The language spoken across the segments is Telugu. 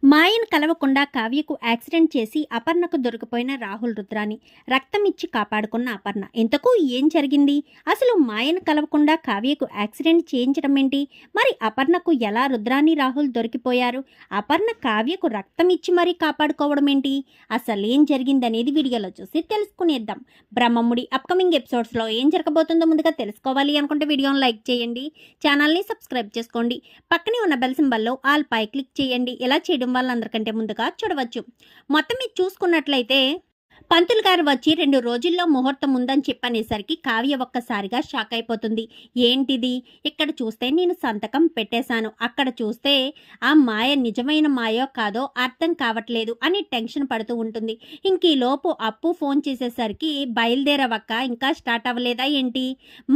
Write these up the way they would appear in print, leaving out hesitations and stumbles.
మాయను కలవకుండా కావ్యకు యాక్సిడెంట్ చేసి అపర్ణకు దొరికిపోయిన రాహుల్ రుద్రాని రక్తం ఇచ్చి కాపాడుకున్న అపర్ణ. ఇంతకు ఏం జరిగింది? అసలు మాయను కలవకుండా కావ్యకు యాక్సిడెంట్ చేయించడం ఏంటి? మరి అపర్ణకు ఎలా రుద్రాని రాహుల్ దొరికిపోయారు? అపర్ణ కావ్యకు రక్తం ఇచ్చి మరీ కాపాడుకోవడం ఏంటి? అసలేం జరిగిందనేది వీడియోలో చూసి తెలుసుకునేద్దాం. బ్రహ్మముడి అప్కమింగ్ ఎపిసోడ్స్లో ఏం జరగబోతుందో ముందుగా తెలుసుకోవాలి అనుకుంటే వీడియోని లైక్ చేయండి, ఛానల్ని సబ్స్క్రైబ్ చేసుకోండి, పక్కనే ఉన్న బెల్ సింబల్లో ఆల్ పై క్లిక్ చేయండి. ఇలా చేయడం వాళ్ళందరికంటే ముందుగా చూడవచ్చు. మొత్తం మీరు చూసుకున్నట్లయితే పంతులు గారు వచ్చి 2 రోజుల్లో ముహూర్తం ఉందని చెప్పనేసరికి కావ్య ఒక్కసారిగా షాక్ అయిపోతుంది. ఏంటిది? ఇక్కడ చూస్తే నేను సంతకం పెట్టేశాను, అక్కడ చూస్తే ఆ మాయ నిజమైన మాయో కాదో అర్థం కావట్లేదు అని టెన్షన్ పడుతూ ఉంటుంది. ఇంకీలోపు అప్పు ఫోన్ చేసేసరికి బయలుదేరవక్క, ఇంకా స్టార్ట్ అవ్వలేదా ఏంటి?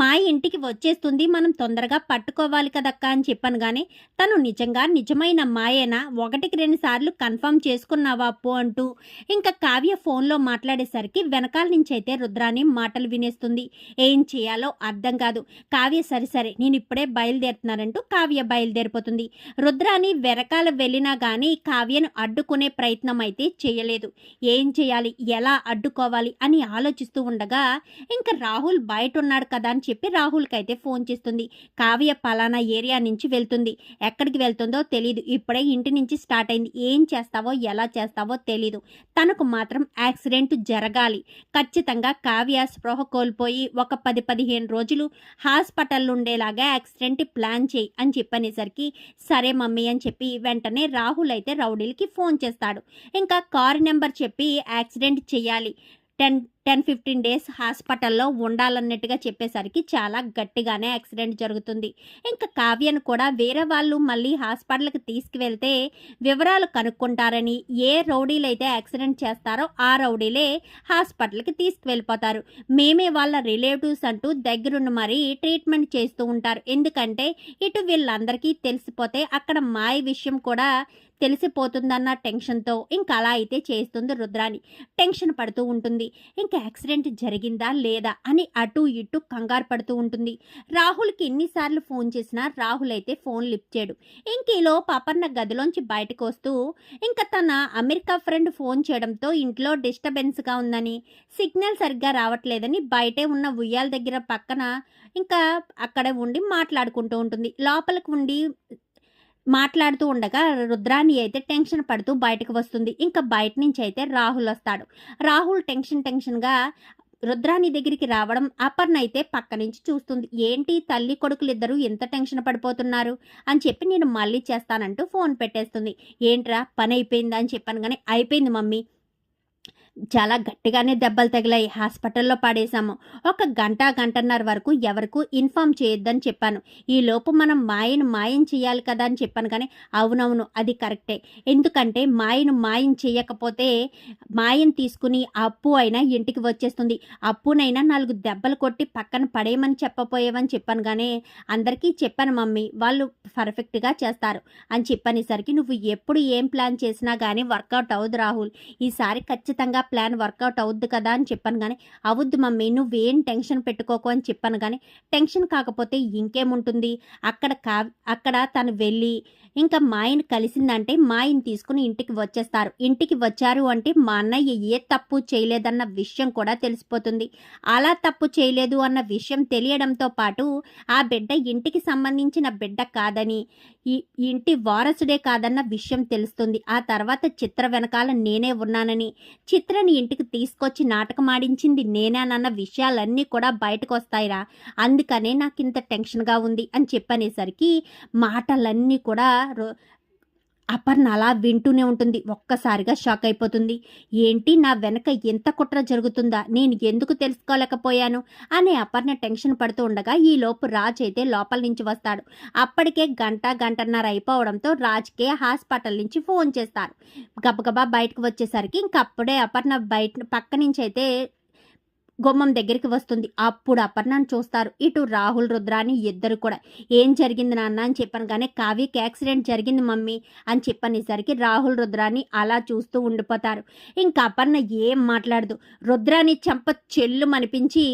మాయ ఇంటికి వచ్చేస్తుంది, మనం తొందరగా పట్టుకోవాలి కదక్క అని చెప్పాను. కానీ తను నిజమైన మాయేనా? 1కి 2 సార్లు కన్ఫర్మ్ చేసుకున్నావా అప్పు అంటూ ఇంకా కావ్య ఫోన్లో మాట్లాడేసరికి వెనకాల నుంచి అయితే రుద్రాని మాటలు వినేస్తుంది. ఏం చేయాలో అర్థం కాదు. కావ్య సరే నేను ఇప్పుడే బయలుదేరుతున్నానంటూ కావ్య బయలుదేరిపోతుంది. రుద్రాని వెనకాల వెళ్ళినా కానీ కావ్యను అడ్డుకునే ప్రయత్నం అయితే చేయలేదు. ఏం చేయాలి, ఎలా అడ్డుకోవాలి అని ఆలోచిస్తూ ఉండగా ఇంకా రాహుల్ బయట ఉన్నాడు కదా అని చెప్పి రాహుల్కి అయితే ఫోన్ చేస్తుంది. కావ్య పలానా ఏరియా నుంచి వెళ్తుంది, ఎక్కడికి వెళ్తుందో తెలీదు, ఇప్పుడే ఇంటి నుంచి స్టార్ట్ అయింది, ఏం చేస్తావో ఎలా చేస్తావో తెలీదు, తనకు మాత్రం యాక్సిడెంట్ జరగాలి, ఖచ్చితంగా కావ్య స్పృహ కోల్పోయి ఒక 10-15 రోజులు హాస్పిటల్ ఉండేలాగా యాక్సిడెంట్ ప్లాన్ చేయి అని చెప్పనేసరికి సరే మమ్మీ అని చెప్పి వెంటనే రాహుల్ అయితే రౌడీలకి ఫోన్ చేస్తాడు. ఇంకా కారు నెంబర్ చెప్పి యాక్సిడెంట్ చేయాలి, 10-15 డేస్ హాస్పిటల్లో ఉండాలన్నట్టుగా చెప్పేసరికి చాలా గట్టిగానే యాక్సిడెంట్ జరుగుతుంది. ఇంకా కావ్యను కూడా వేరే వాళ్ళు మళ్ళీ హాస్పిటల్కి తీసుకువెళ్తే వివరాలు కనుక్కుంటారని, ఏ రౌడీలు అయితే యాక్సిడెంట్ చేస్తారో ఆ రౌడీలే హాస్పిటల్కి తీసుకువెళ్ళిపోతారు. మేమే వాళ్ళ రిలేటివ్స్ అంటూ దగ్గరుండి మరీ ట్రీట్మెంట్ చేస్తూ ఉంటారు. ఎందుకంటే ఇటు వీళ్ళందరికీ తెలిసిపోతే అక్కడ మాయ విషయం కూడా తెలిసిపోతుందన్న టెన్షన్తో ఇంకా అలా అయితే చేస్తుంది రుద్రాని. టెన్షన్ పడుతూ ఉంటుంది. ఇంకా యాక్సిడెంట్ జరిగిందా లేదా అని అటు ఇటు కంగారు పడుతూ ఉంటుంది. రాహుల్కి ఎన్నిసార్లు ఫోన్ చేసినా రాహుల్ అయితే ఫోన్ లిఫ్ట్ చేయడు. ఇంకీలోపు అపర్ణ గదిలోంచి బయటకు వస్తూ ఇంకా తన అమెరికా ఫ్రెండ్ ఫోన్ చేయడంతో ఇంట్లో డిస్టర్బెన్స్గా ఉందని, సిగ్నల్ సరిగ్గా రావట్లేదని బయటే ఉన్న ఉయ్యాల దగ్గర పక్కన ఇంకా అక్కడే ఉండి మాట్లాడుకుంటూ ఉంటుంది. లోపలికి ఉండి మాట్లాడుతూ ఉండగా రుద్రాని అయితే టెన్షన్ పడుతూ బయటకు వస్తుంది. ఇంకా బయట నుంచి అయితే రాహుల్ వస్తాడు. రాహుల్ టెన్షన్గా రుద్రాని దగ్గరికి రావడం అపర్ణ అయితే పక్క నుంచి చూస్తుంది. ఏంటి తల్లి కొడుకులిద్దరూ ఎంత టెన్షన్ పడిపోతున్నారు అని చెప్పి నేను మళ్ళీ చేస్తానంటూ ఫోన్ పెట్టేస్తుంది. ఏంట్రా పని అయిపోయిందా అని చెప్పాను. కానీ అయిపోయింది మమ్మీ, చాలా గట్టిగానే దెబ్బలు తగిలాయి, హాస్పిటల్లో పడేశాము, ఒక గంటన్నర వరకు ఎవరికి ఇన్ఫామ్ చేయొద్దని చెప్పాను, ఈ లోపు మనం మాయం చేయాలి కదా అని చెప్పాను. కానీ అవునవును అది కరెక్టే, ఎందుకంటే మాయం చేయకపోతే మాయం తీసుకుని అప్పు అయినా ఇంటికి వచ్చేస్తుంది, అప్పునైనా 4 దెబ్బలు కొట్టి పక్కన పడేయమని చెప్పపోయేవని చెప్పాను. కానీ అందరికీ చెప్పాను మమ్మీ, వాళ్ళు పర్ఫెక్ట్గా చేస్తారు అని చెప్పనేసరికి నువ్వు ఎప్పుడు ఏం ప్లాన్ చేసినా కానీ వర్కౌట్ అవ్వదు రాహుల్, ఈసారి ఖచ్చితంగా ప్లాన్ వర్కౌట్ అవుద్ది కదా అని చెప్పాను. కానీ అవుద్ది మమ్మీ, నువ్వేం టెన్షన్ పెట్టుకోకు అని చెప్పాను. కానీ టెన్షన్ కాకపోతే ఇంకేముంటుంది, అక్కడ తను వెళ్ళి ఇంకా మాయని కలిసిందంటే మాయని తీసుకుని ఇంటికి వచ్చేస్తారు. ఇంటికి వచ్చారు అంటే మా అన్నయ్య ఏ తప్పు చేయలేదన్న విషయం కూడా తెలిసిపోతుంది. అలా తప్పు చేయలేదు అన్న విషయం తెలియడంతో పాటు ఆ బిడ్డ ఇంటికి సంబంధించిన బిడ్డ కాదని, ఈ ఇంటి వారసుడే కాదన్న విషయం తెలుస్తుంది. ఆ తర్వాత చిత్ర వెనకాల నేనే ఉన్నానని, చిత్రని ఇంటికి తీసుకొచ్చి నాటకమాడించింది నేనేనన్న విషయాలన్నీ కూడా బయటకు వస్తాయిరా, అందుకనే నాకు ఇంత టెన్షన్గా ఉంది అని చెప్పనేసరికి మాటలన్నీ కూడా అపర్ణ అలా వింటూనే ఉంటుంది. ఒక్కసారిగా షాక్ అయిపోతుంది. ఏంటి నా వెనక ఎంత కుట్ర జరుగుతుందా, నేను ఎందుకు తెలుసుకోలేకపోయాను అని అపర్ణ టెన్షన్ పడుతూ ఉండగా ఈలోపు రాజ్ అయితే లోపల నుంచి వస్తాడు. అప్పటికే గంటన్నర అయిపోవడంతో రాజ్కే హాస్పిటల్ నుంచి ఫోన్ చేస్తారు. గబగబా బయటకు వచ్చేసరికి ఇంకప్పుడే అపర్ణ బయట పక్క నుంచి అయితే గుమ్మం దగ్గరికి వస్తుంది. అప్పుడు అపర్ణను చూస్తారు. ఇటు రాహుల్, రుద్రాని ఇద్దరు కూడా ఏం జరిగింది నాన్న అని చెప్పాను కానీ కావ్యకి యాక్సిడెంట్ జరిగింది మమ్మీ అని చెప్పనేసరికి రాహుల్, రుద్రాని అలా చూస్తూ ఉండిపోతారు. ఇంకా అపర్ణ ఏం మాట్లాడదు. రుద్రాని చెంప చెల్లుమనిపించి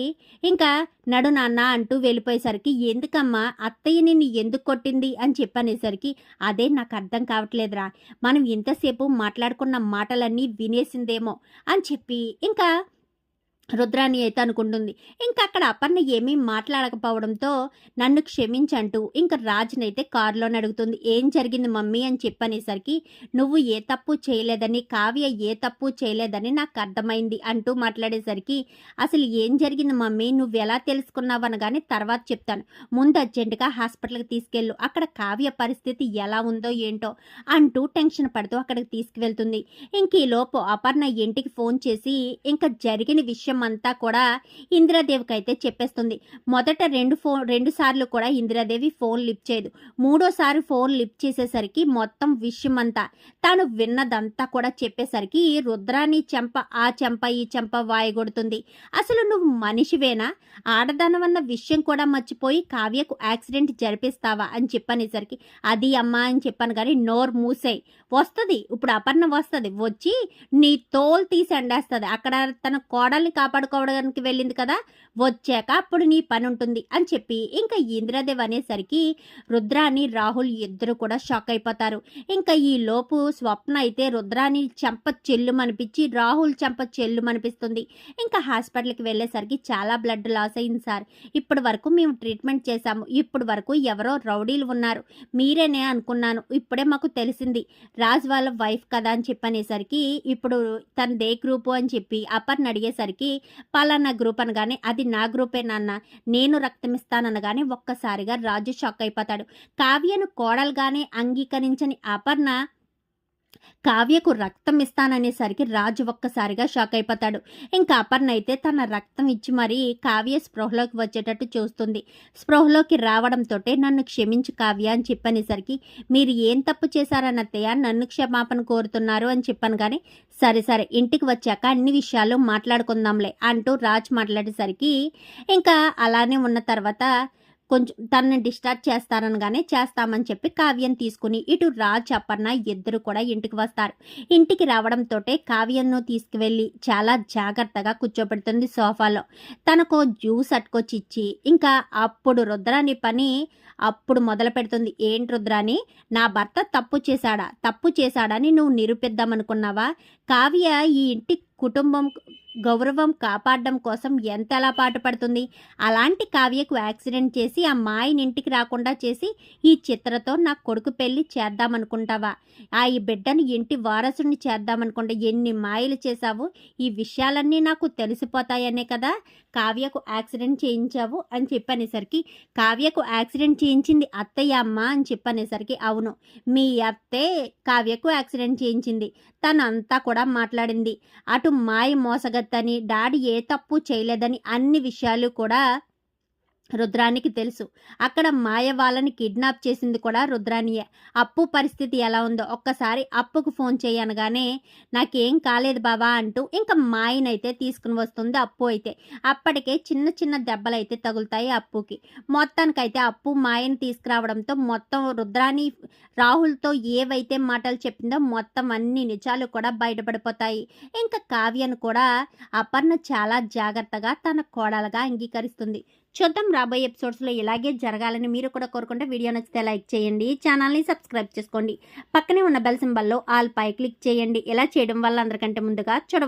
ఇంకా నడు నాన్న అంటూ వెళ్ళిపోయేసరికి ఎందుకమ్మా అత్తయ్య నిన్ను ఎందుకు కొట్టింది అని చెప్పనేసరికి అదే నాకు అర్థం కావట్లేదురా, మనం ఇంతసేపు మాట్లాడుకున్న మాటలన్నీ వినేసిందేమో అని చెప్పి ఇంకా రుద్రాని అయితే అనుకుంటుంది. ఇంకా అక్కడ అపర్ణ ఏమీ మాట్లాడకపోవడంతో నన్ను క్షమించంటూ ఇంకా రాజునైతే కారులోనే అడుగుతుంది. ఏం జరిగింది మమ్మీ అని చెప్పనేసరికి నువ్వు ఏ తప్పు చేయలేదని, కావ్య ఏ తప్పు చేయలేదని నాకు అర్థమైంది అంటూ మాట్లాడేసరికి అసలు ఏం జరిగింది మమ్మీ నువ్వు ఎలా తెలుసుకున్నావు అనగానే తర్వాత చెప్తాను, ముందు అర్జెంటుగా హాస్పిటల్కి తీసుకెళ్ళు, అక్కడ కావ్య పరిస్థితి ఎలా ఉందో ఏంటో అంటూ టెన్షన్ పడుతూ అక్కడికి తీసుకువెళ్తుంది. ఇంక ఈలోపు అపర్ణ ఇంటికి ఫోన్ చేసి ఇంకా జరిగిన విషయం అంతా కూడా ఇందిరాదేవికి అయితే చెప్పేస్తుంది. మొదట రెండు సార్లు కూడా ఇందిరాదేవి ఫోన్ లిఫ్ట్ చేయదు. మూడోసారి ఫోన్ లిఫ్ట్ చేసేసరికి మొత్తం విషయం అంతా తాను విన్నదంతా కూడా చెప్పేసరికి రుద్రాని చెంప ఆ చెంప ఈ చెంప వాయగొడుతుంది. అసలు నువ్వు మనిషివేనా, ఆడదానవన్న విషయం కూడా మర్చిపోయి కావ్యకు యాక్సిడెంట్ జరిపిస్తావా అని చెప్పనేసరికి అది అమ్మా అని చెప్పాను కానీ నోరు మూసేయి, వస్తుంది ఇప్పుడు అపర్ణ వస్తుంది, వచ్చి నీ తోలు తీసి ఎండేస్తుంది, అక్కడ తన కోడల్ని కాపాడుకోవడానికి వెళ్ళింది కదా, వచ్చాక అప్పుడు నీ పని ఉంటుంది అని చెప్పి ఇంకా ఇందిరాదేవి అనేసరికి రుద్రాని, రాహుల్ ఇద్దరు కూడా షాక్ అయిపోతారు. ఇంకా ఈ లోపు స్వప్న అయితే రుద్రాని చెంప చెల్లుమనిపించి రాహుల్ చెంప చెల్లుమనిపిస్తుంది. ఇంకా హాస్పిటల్కి వెళ్ళేసరికి చాలా బ్లడ్ లాస్ అయింది సార్, ఇప్పటి వరకు మేము ట్రీట్మెంట్ చేశాము, ఇప్పటి వరకు ఎవరో రౌడీలు ఉన్నారు, మీరేనే అనుకున్నాను, ఇప్పుడే మాకు తెలిసింది రాజ్ వాళ్ళ వైఫ్ కదా అని చెప్పనేసరికి ఇప్పుడు తనదే గ్రూపు అని చెప్పి అపర్ణ అడిగేసరికి పలానా గ్రూప్ అనగానే అది నా గ్రూపే నాన్న, నేను రక్తం ఇస్తాననగానే ఒక్కసారిగా రాజు షాక్ అయిపోతాడు. కావ్యను కోడలుగానే అంగీకరించని అపర్ణ కావ్యకు రక్తం ఇస్తాననేసరికి రాజు ఒక్కసారిగా షాక్ అయిపోతాడు. ఇంకా అపర్ణ అయితే తన రక్తం ఇచ్చి మరీ కావ్య స్పృహలోకి వచ్చేటట్టు చూస్తుంది. స్పృహలోకి రావడంతో నన్ను క్షమించు కావ్య అని చెప్పనేసరికి మీరు ఏం తప్పు చేశారన్నత్తయ్య నన్ను క్షమాపణ కోరుతున్నారు అని చెప్పాను కానీ సరే సరే ఇంటికి వచ్చాక అన్ని విషయాలు మాట్లాడుకుందాంలే అంటూ రాజ్ మాట్లాడేసరికి ఇంకా అలానే ఉన్న తర్వాత కొంచెం తనని డిశ్చార్జ్ చేస్తారనగానే చేస్తామని చెప్పి కావ్యం తీసుకుని ఇటు రాజ్, అపర్ణ ఇద్దరు కూడా ఇంటికి వస్తారు. ఇంటికి రావడంతో కావ్యంను తీసుకువెళ్ళి చాలా జాగ్రత్తగా కూర్చోబెడుతుంది సోఫాలో. తనకు జ్యూస్ అట్టుకొచ్చి ఇచ్చి ఇంకా అప్పుడు రుద్రాని పని అప్పుడు మొదలు పెడుతుంది. ఏంటి రుద్రాని, నా భర్త తప్పు చేశాడని నువ్వు నిరూపిద్దామనుకున్నావా? కావ్య ఈ ఇంటి కుటుంబం గౌరవం కాపాడడం కోసం ఎంతలా పాటుపడుతుంది, అలాంటి కావ్యకు యాక్సిడెంట్ చేసి ఆ మాయని ఇంటికి రాకుండా చేసి ఈ చిత్రతో నా కొడుకు పెళ్లి చేద్దామనుకుంటావా? ఈ బిడ్డను ఇంటి వారసుని చేద్దామనుకుంటా ఎన్ని మాయలు చేశావు, ఈ విషయాలన్నీ నాకు తెలిసిపోతాయనే కదా కావ్యకు యాక్సిడెంట్ చేయించావు అని చెప్పనేసరికి కావ్యకు యాక్సిడెంట్ చేయించింది అత్తయ్య అమ్మ అని చెప్పనేసరికి అవును మీ అత్తే కావ్యకు యాక్సిడెంట్ చేయించింది, తనంతా కూడా మాట్లాడింది, అటు మాయ మోసగత్తని డాడీ ఏ తప్పు చేయలేదని అన్ని విషయాలు కూడా రుద్రానికి తెలుసు. అక్కడ మాయ వాళ్ళని కిడ్నాప్ చేసింది కూడా రుద్రానియే. అప్పు పరిస్థితి ఎలా ఉందో ఒక్కసారి అప్పుకు ఫోన్ చేయనగానే నాకేం కాలేదు బాబా అంటూ ఇంకా మాయనైతే తీసుకుని వస్తుంది అప్పు. అయితే అప్పటికే చిన్న చిన్న దెబ్బలైతే తగులుతాయి అప్పుకి. మొత్తానికైతే అప్పు మాయని తీసుకురావడంతో మొత్తం రుద్రాని రాహుల్తో ఏవైతే మాటలు చెప్పిందో మొత్తం అన్ని నిజాలు కూడా బయటపడిపోతాయి. ఇంకా కావ్యను కూడా అపర్ణ చాలా జాగ్రత్తగా తన కోడలుగా అంగీకరిస్తుంది. చూద్దాం రాబోయే ఎపిసోడ్స్లో ఇలాగే జరగాలని మీరు కూడా కోరుకుంటే వీడియో నచ్చితే లైక్ చేయండి, ఛానల్ని సబ్స్క్రైబ్ చేసుకోండి, పక్కనే ఉన్న బెల్ సింబల్లో ఆల్ పై క్లిక్ చేయండి. ఇలా చేయడం వల్ల అందరికంటే ముందుగా చూడవచ్చు.